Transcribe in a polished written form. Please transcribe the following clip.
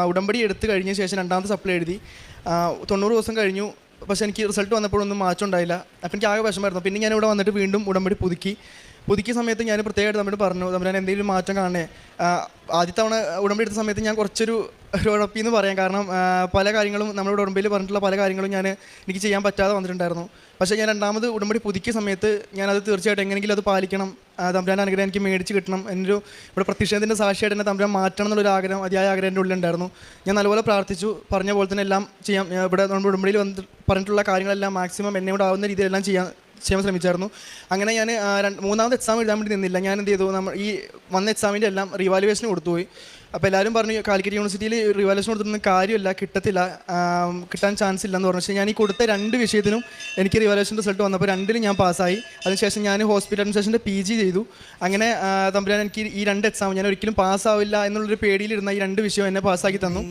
ഉടമ്പടി എടുത്ത് കഴിഞ്ഞ ശേഷം രണ്ടാമത്തെ സപ്ലൈ എഴുതി 90 ദിവസം കഴിഞ്ഞു. പക്ഷേ എനിക്ക് റിസൾട്ട് വന്നപ്പോഴൊന്നും മാറ്റം ഉണ്ടായില്ല. അപ്പോൾ എനിക്ക് ആകെ വിഷമമായിരുന്നു. പിന്നെ ഞാനിവിടെ വന്നിട്ട് വീണ്ടും ഉടമ്പടി പുതുക്കിയ സമയത്ത് ഞാൻ പ്രത്യേകമായിട്ട് നമ്മൾ പറഞ്ഞു, ഞാൻ എന്തെങ്കിലും മാറ്റം കാണണേ. ആദ്യത്തെ തവണ ഉടമ്പടി എടുത്ത സമയത്ത് ഞാൻ കുറച്ചൊരു ഉഴപ്പിന്ന് പറയാം. കാരണം പല കാര്യങ്ങളും നമ്മുടെ ഉടമ്പടിയിൽ പറഞ്ഞിട്ടുള്ള പല കാര്യങ്ങളും എനിക്ക് ചെയ്യാൻ പറ്റാതെ വന്നിട്ടുണ്ടായിരുന്നു. പക്ഷേ ഞാൻ രണ്ടാമത് ഉടമ്പടി പുതുക്കിയ സമയത്ത് ഞാനത് തീർച്ചയായിട്ടും എങ്ങനെയെങ്കിലും അത് പാലിക്കണം, തമ്പുരാൻ്റെ അനുഗ്രഹം എനിക്ക് മേടിച്ച് കിട്ടണം, എന്നൊരു ഇവിടെ പ്രതിഷേധത്തിൻ്റെ സാക്ഷിയായിട്ട് തന്നെ തമ്പുരാൻ മാറ്റണം എന്നുള്ളൊരു ആഗ്രഹം, അതിയായ ആഗ്രഹം എൻ്റെ ഉള്ളിലുണ്ടായിരുന്നു. ഞാൻ നല്ലപോലെ പ്രാർത്ഥിച്ചു, പറഞ്ഞ പോലെ തന്നെ എല്ലാം ചെയ്യാം. ഇവിടെ നമ്മുടെ ഉടമ്പടിയിൽ പറഞ്ഞിട്ടുള്ള കാര്യങ്ങളെല്ലാം മാക്സിമം എന്നോട് ആവുന്ന രീതിയിലെല്ലാം ചെയ്യാൻ ശ്രമിച്ചായിരുന്നു. അങ്ങനെ ഞാൻ മൂന്നാമത്തെ എക്സാം എഴുതാൻ വേണ്ടി നിന്നില്ല. ഞാൻ എന്ത് ചെയ്തു, ഈ വന്ന എക്സാമിൻ്റെ എല്ലാം റിവാലുവേഷന് കൊടുത്തുപോയി. അപ്പോൾ എല്ലാവരും പറഞ്ഞു കാലിക്കറ്റ് യൂണിവേഴ്സിറ്റിയിൽ റിവാലുവേഷൻ കൊടുത്തിട്ടൊന്നും കാര്യമില്ല, കിട്ടാൻ ചാൻസ് ഇല്ലെന്ന് പറഞ്ഞു. പക്ഷേ ഞാൻ ഈ കൊടുത്ത 2 വിഷയത്തിനും എനിക്ക് റിവാലുവേഷൻ റിസൾട്ട് വന്നപ്പോൾ 2ലും ഞാൻ പാസ്സായി. അതിനുശേഷം ഞാൻ ഹോസ്പിറ്റൽ അഡ്മിനിസ്ട്രേഷൻ്റെ PG ചെയ്തു. അങ്ങനെ തമ്പുരാൻ എനിക്ക് ഈ 2 എക്സാം ഞാൻ ഒരിക്കലും പാസ്സാവില്ല എന്നുള്ളൊരു പേടിയിലിരുന്ന ഈ 2 വിഷയം എന്നെ പാസ്സാക്കി തന്നു.